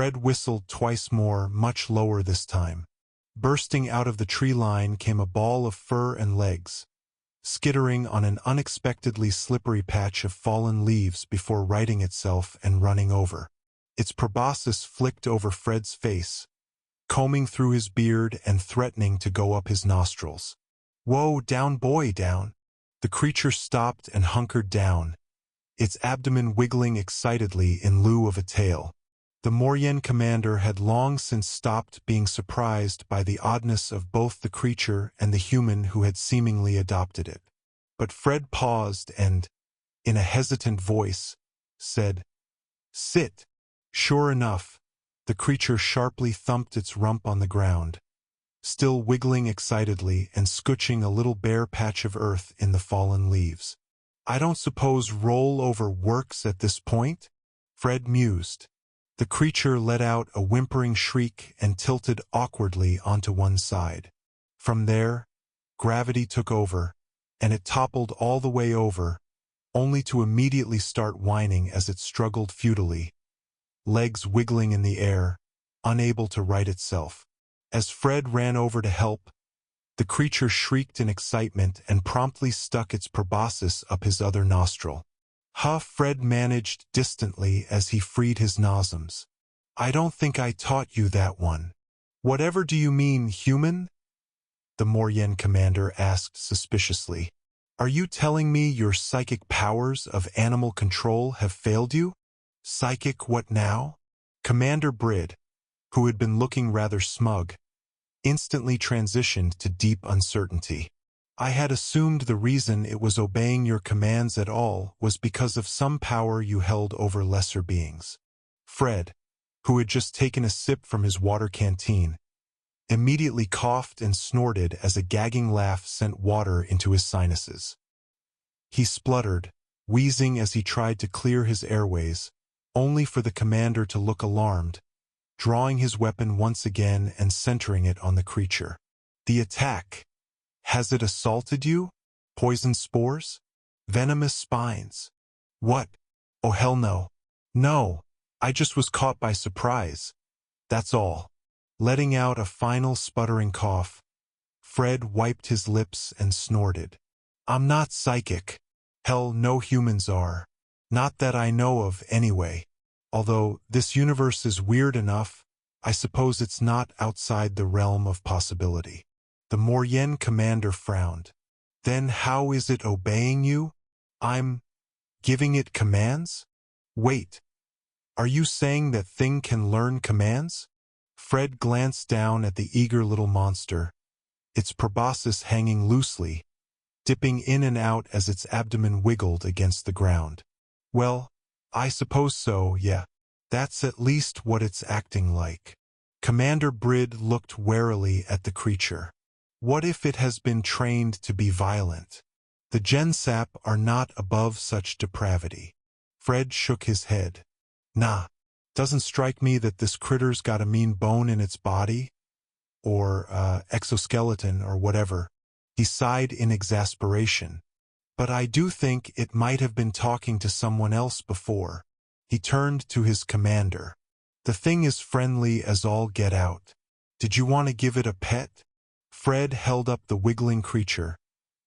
Fred whistled twice more, much lower this time. Bursting out of the tree line came a ball of fur and legs, skittering on an unexpectedly slippery patch of fallen leaves before righting itself and running over. Its proboscis flicked over Fred's face, combing through his beard and threatening to go up his nostrils. "Whoa, down boy, down!" The creature stopped and hunkered down, its abdomen wiggling excitedly in lieu of a tail. The Moryen commander had long since stopped being surprised by the oddness of both the creature and the human who had seemingly adopted it. But Fred paused and, in a hesitant voice, said, "Sit." Sure enough, the creature sharply thumped its rump on the ground, still wiggling excitedly and scooching a little bare patch of earth in the fallen leaves. "I don't suppose roll over works at this point?" Fred mused. The creature let out a whimpering shriek and tilted awkwardly onto one side. From there, gravity took over, and it toppled all the way over, only to immediately start whining as it struggled futilely, legs wiggling in the air, unable to right itself. As Fred ran over to help, the creature shrieked in excitement and promptly stuck its proboscis up his other nostril. "Huh," Fred managed distantly as he freed his nostrils. "I don't think I taught you that one." "Whatever do you mean, human?" the Moryen commander asked suspiciously. "Are you telling me your psychic powers of animal control have failed you?" "Psychic what now?" Commander Brid, who had been looking rather smug, instantly transitioned to deep uncertainty. "I had assumed the reason it was obeying your commands at all was because of some power you held over lesser beings." Fred, who had just taken a sip from his water canteen, immediately coughed and snorted as a gagging laugh sent water into his sinuses. He spluttered, wheezing as he tried to clear his airways, only for the commander to look alarmed, drawing his weapon once again and centering it on the creature. "The attack. Has it assaulted you? Poison spores? Venomous spines? What? Oh hell no. No, I just was caught by surprise. That's all." Letting out a final sputtering cough, Fred wiped his lips and snorted. "I'm not psychic. Hell, no humans are. Not that I know of, anyway. Although this universe is weird enough, I suppose it's not outside the realm of possibility." The Moryen commander frowned. "Then how is it obeying you?" "I'm giving it commands?" "Wait. Are you saying that thing can learn commands?" Fred glanced down at the eager little monster, its proboscis hanging loosely, dipping in and out as its abdomen wiggled against the ground. "Well, I suppose so, yeah. That's at least what it's acting like." Commander Brid looked warily at the creature. "What if it has been trained to be violent? The Gensap are not above such depravity." Fred shook his head. "Nah, doesn't strike me that this critter's got a mean bone in its body, or exoskeleton or whatever." He sighed in exasperation. "But I do think it might have been talking to someone else before." He turned to his commander. "The thing is friendly as all get out. Did you want to give it a pet?" Fred held up the wiggling creature,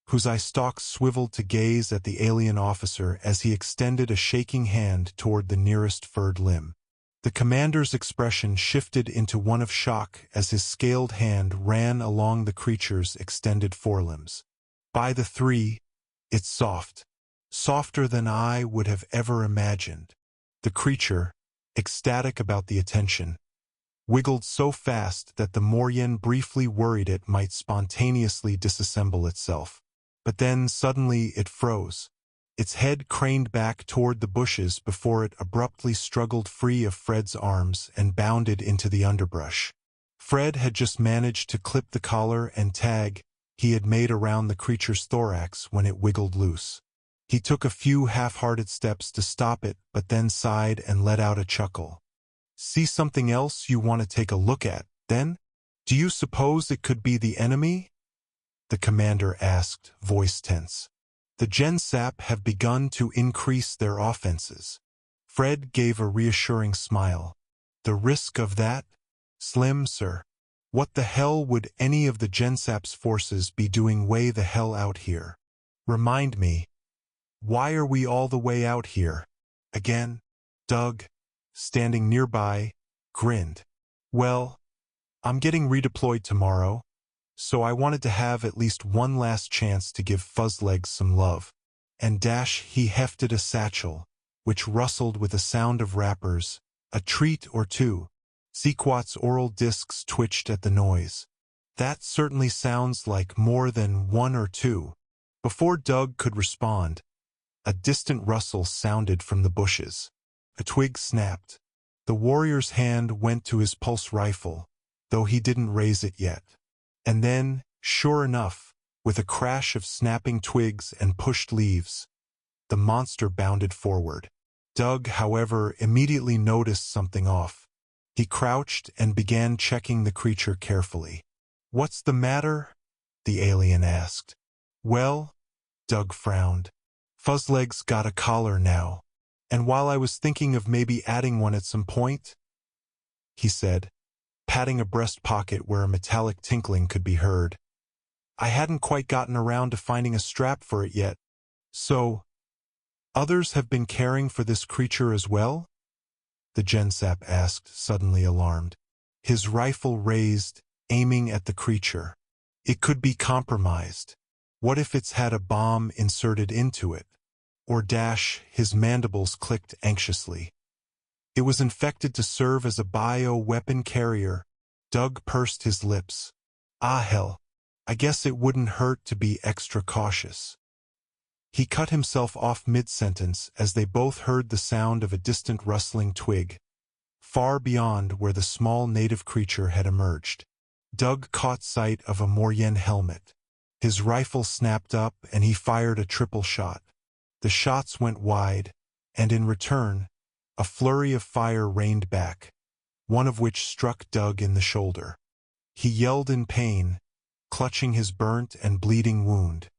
whose eye stalks swiveled to gaze at the alien officer as he extended a shaking hand toward the nearest furred limb. The commander's expression shifted into one of shock as his scaled hand ran along the creature's extended forelimbs. "By the three, it's soft. Softer than I would have ever imagined." The creature, ecstatic about the attention, wiggled so fast that the Moryen briefly worried it might spontaneously disassemble itself. But then suddenly it froze. Its head craned back toward the bushes before it abruptly struggled free of Fred's arms and bounded into the underbrush. Fred had just managed to clip the collar and tag he had made around the creature's thorax when it wiggled loose. He took a few half-hearted steps to stop it, but then sighed and let out a chuckle. "See something else you want to take a look at, then? Do you suppose it could be the enemy?" the commander asked, voice tense. "The Gensap have begun to increase their offenses." Fred gave a reassuring smile. The risk of that? Slim, sir. What the hell would any of the Gensap's forces be doing way the hell out here? Remind me, why are we all the way out here? Again? Doug, standing nearby, grinned. Well, I'm getting redeployed tomorrow, so I wanted to have at least one last chance to give Fuzzlegs some love. And he hefted a satchel, which rustled with a sound of wrappers, a treat or two. Sequat's oral discs twitched at the noise. That certainly sounds like more than one or two. Before Doug could respond, a distant rustle sounded from the bushes. A twig snapped. The warrior's hand went to his pulse rifle, though he didn't raise it yet. And then, sure enough, with a crash of snapping twigs and pushed leaves, the monster bounded forward. Doug, however, immediately noticed something off. He crouched and began checking the creature carefully. "What's the matter?" the alien asked. "Well," Doug frowned, "Fuzzlegs got a collar now, and while I was thinking of maybe adding one at some point," he said, patting a breast pocket where a metallic tinkling could be heard, "I hadn't quite gotten around to finding a strap for it yet. So, others have been caring for this creature as well?" the Gensap asked, suddenly alarmed. His rifle raised, aiming at the creature. It could be compromised. What if it's had a bomb inserted into it? Or his mandibles clicked anxiously. It was infected to serve as a bio-weapon carrier. Doug pursed his lips. Ah hell, I guess it wouldn't hurt to be extra cautious. He cut himself off mid-sentence as they both heard the sound of a distant rustling twig, far beyond where the small native creature had emerged. Doug caught sight of a Moryen helmet. His rifle snapped up and he fired a triple shot. The shots went wide, and in return, a flurry of fire rained back, one of which struck Doug in the shoulder. He yelled in pain, clutching his burnt and bleeding wound.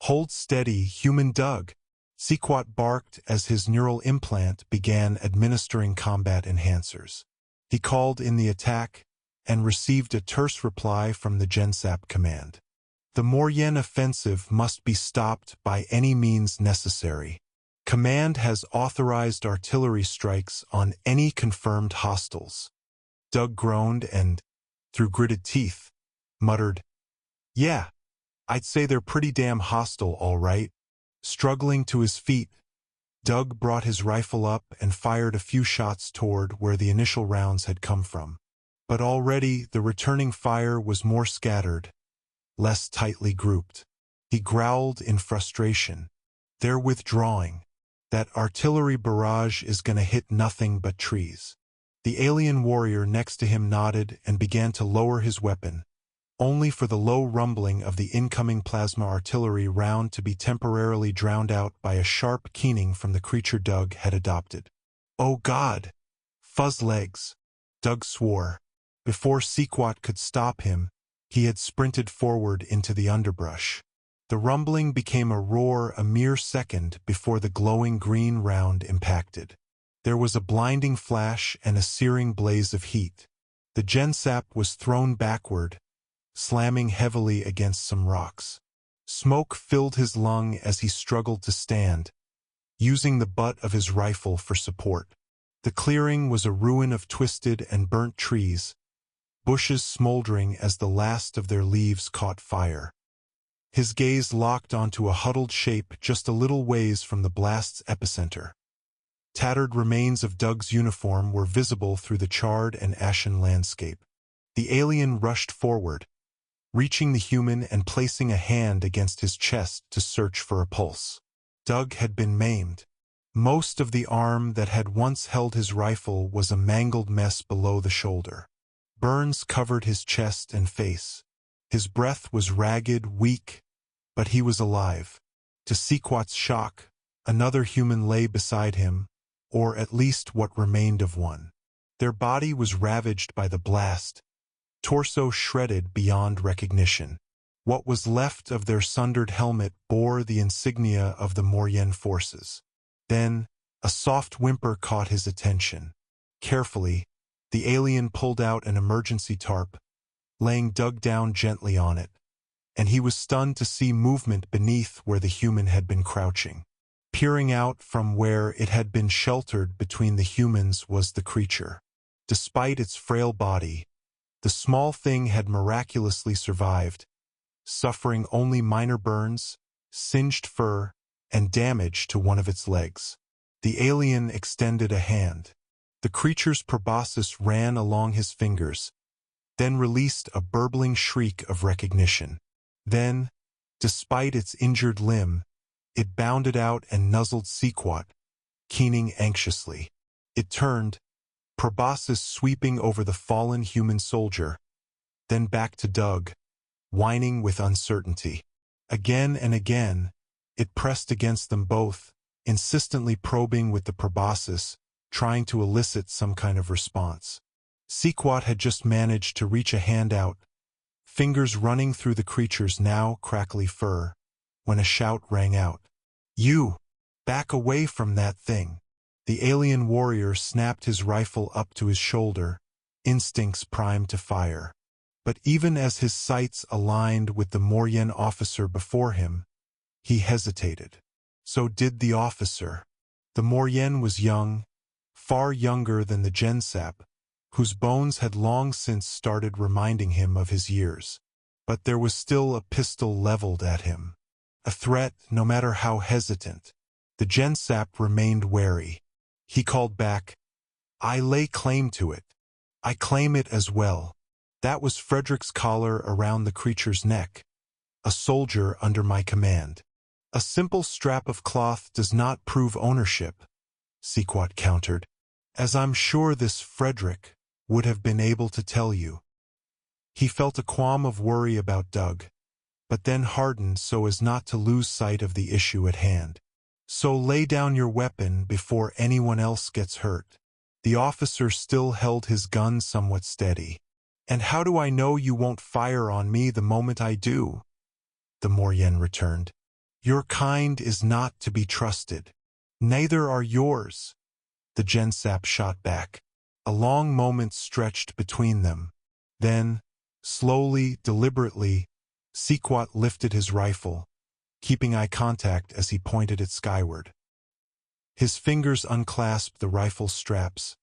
"Hold steady, human Doug," Sequat barked as his neural implant began administering combat enhancers. He called in the attack and received a terse reply from the Gensap command. "The Moryen offensive must be stopped by any means necessary. Command has authorized artillery strikes on any confirmed hostiles." Doug groaned and, through gritted teeth, muttered, "Yeah, I'd say they're pretty damn hostile, all right." Struggling to his feet, Doug brought his rifle up and fired a few shots toward where the initial rounds had come from. But already the returning fire was more scattered, less tightly grouped. He growled in frustration. "They're withdrawing. That artillery barrage is gonna hit nothing but trees." The alien warrior next to him nodded and began to lower his weapon, only for the low rumbling of the incoming plasma artillery round to be temporarily drowned out by a sharp keening from the creature Doug had adopted. "Oh God! Fuzzlegs!" Doug swore. Before Sequat could stop him, he had sprinted forward into the underbrush. The rumbling became a roar a mere second before the glowing green round impacted. There was a blinding flash and a searing blaze of heat. The Gensap was thrown backward, slamming heavily against some rocks. Smoke filled his lung as he struggled to stand, using the butt of his rifle for support. The clearing was a ruin of twisted and burnt trees, bushes smoldering as the last of their leaves caught fire. His gaze locked onto a huddled shape just a little ways from the blast's epicenter. Tattered remains of Doug's uniform were visible through the charred and ashen landscape. The alien rushed forward, reaching the human and placing a hand against his chest to search for a pulse. Doug had been maimed. Most of the arm that had once held his rifle was a mangled mess below the shoulder. Burns covered his chest and face. His breath was ragged, weak, but he was alive. To Sequat's shock, another human lay beside him, or at least what remained of one. Their body was ravaged by the blast, torso shredded beyond recognition. What was left of their sundered helmet bore the insignia of the Moryen forces. Then, a soft whimper caught his attention. Carefully, The alien pulled out an emergency tarp, laying Doug down gently on it, and he was stunned to see movement beneath where the human had been crouching. Peering out from where it had been sheltered between the humans was the creature. Despite its frail body, the small thing had miraculously survived, suffering only minor burns, singed fur, and damage to one of its legs. The alien extended a hand. The creature's proboscis ran along his fingers, then released a burbling shriek of recognition. Then, despite its injured limb, it bounded out and nuzzled Sequat, keening anxiously. It turned, proboscis sweeping over the fallen human soldier, then back to Doug, whining with uncertainty. Again and again, it pressed against them both, insistently probing with the proboscis, trying to elicit some kind of response. Sequat had just managed to reach a hand out, fingers running through the creature's now crackly fur, when a shout rang out. "You! Back away from that thing!" The alien warrior snapped his rifle up to his shoulder, instincts primed to fire. But even as his sights aligned with the Moryen officer before him, he hesitated. So did the officer. The Moryen was young, far younger than the Gensap, whose bones had long since started reminding him of his years. But there was still a pistol leveled at him. A threat, no matter how hesitant. The Gensap remained wary. He called back, "I lay claim to it. I claim it as well." That was Frederick's collar around the creature's neck. "A soldier under my command." "A simple strap of cloth does not prove ownership," Sequat countered, "as I'm sure this Frederick would have been able to tell you." He felt a qualm of worry about Doug, but then hardened so as not to lose sight of the issue at hand. "So lay down your weapon before anyone else gets hurt." The officer still held his gun somewhat steady. "And how do I know you won't fire on me the moment I do?" the Moryen returned. "Your kind is not to be trusted. Neither are yours," the Gensap shot back. A long moment stretched between them. Then, slowly, deliberately, Sequat lifted his rifle, keeping eye contact as he pointed it skyward. His fingers unclasped the rifle's straps,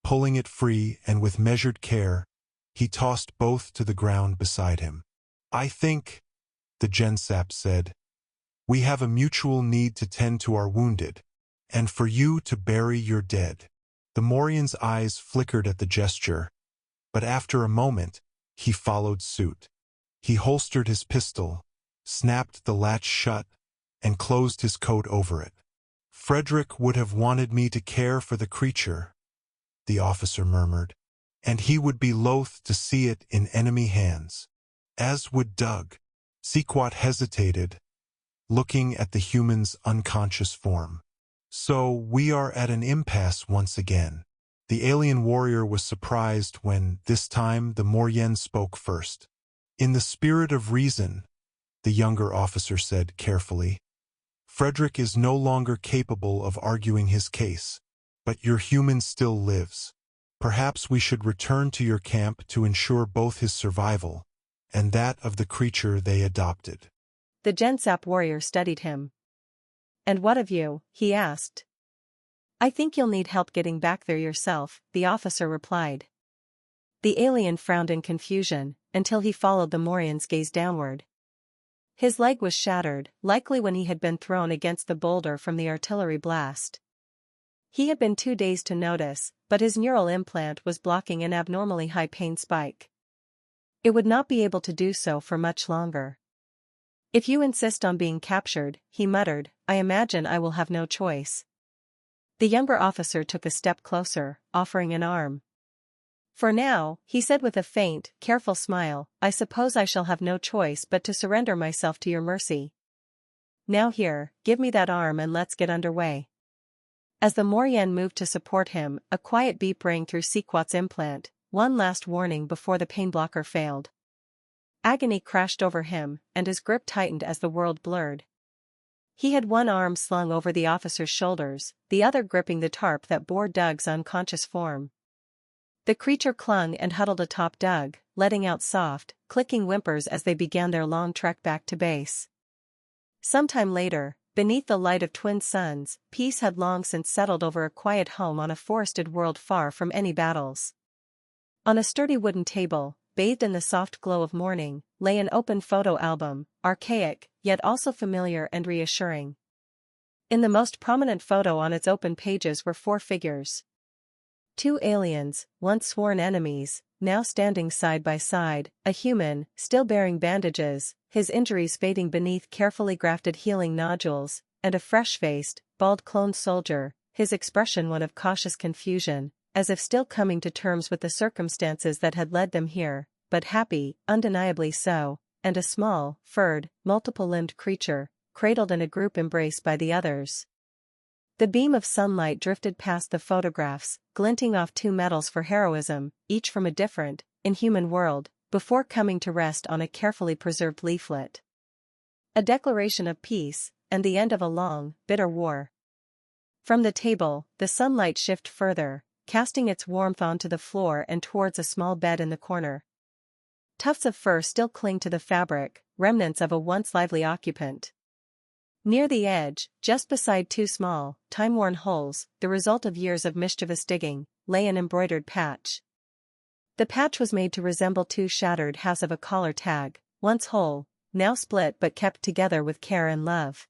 pulling it free, and with measured care, he tossed both to the ground beside him. "I think," the Gensap said, "we have a mutual need to tend to our wounded, and for you to bury your dead." The Moryen's eyes flickered at the gesture, but after a moment, he followed suit. He holstered his pistol, snapped the latch shut, and closed his coat over it. "Frederick would have wanted me to care for the creature," the officer murmured, "and he would be loath to see it in enemy hands. As would Doug." Sequat hesitated, looking at the human's unconscious form. "So we are at an impasse once again." The alien warrior was surprised when, this time, the Moryen spoke first. "In the spirit of reason," the younger officer said carefully, "Frederick is no longer capable of arguing his case, but your human still lives. Perhaps we should return to your camp to ensure both his survival and that of the creature they adopted." The Gensap warrior studied him. "And what of you?" he asked. "I think you'll need help getting back there yourself," the officer replied. The alien frowned in confusion, until he followed the Moryen's gaze downward. His leg was shattered, likely when he had been thrown against the boulder from the artillery blast. He had been too dazed to notice, but his neural implant was blocking an abnormally high pain spike. It would not be able to do so for much longer. "If you insist on being captured," he muttered, "I imagine I will have no choice." The younger officer took a step closer, offering an arm. "For now," he said with a faint, careful smile, "I suppose I shall have no choice but to surrender myself to your mercy. Now here, give me that arm and let's get underway." As the Moryen moved to support him, a quiet beep rang through Sequat's implant, one last warning before the pain blocker failed. Agony crashed over him, and his grip tightened as the world blurred. He had one arm slung over the officer's shoulders, the other gripping the tarp that bore Doug's unconscious form. The creature clung and huddled atop Doug, letting out soft, clicking whimpers as they began their long trek back to base. Sometime later, beneath the light of twin suns, peace had long since settled over a quiet home on a forested world far from any battles. On a sturdy wooden table, bathed in the soft glow of morning, lay an open photo album, archaic, yet also familiar and reassuring. In the most prominent photo on its open pages were 4 figures. 2 aliens, once sworn enemies, now standing side by side, a human, still bearing bandages, his injuries fading beneath carefully grafted healing nodules, and a fresh-faced, bald clone soldier, his expression one of cautious confusion, as if still coming to terms with the circumstances that had led them here, but happy, undeniably so, and a small, furred, multiple-limbed creature, cradled in a group embrace by the others. The beam of sunlight drifted past the photographs, glinting off 2 medals for heroism, each from a different, inhuman world, before coming to rest on a carefully preserved leaflet. A declaration of peace, and the end of a long, bitter war. From the table, the sunlight shifted further, casting its warmth onto the floor and towards a small bed in the corner. Tufts of fur still cling to the fabric, remnants of a once lively occupant. Near the edge, just beside 2 small, time-worn holes, the result of years of mischievous digging, lay an embroidered patch. The patch was made to resemble 2 shattered halves of a collar tag, once whole, now split but kept together with care and love.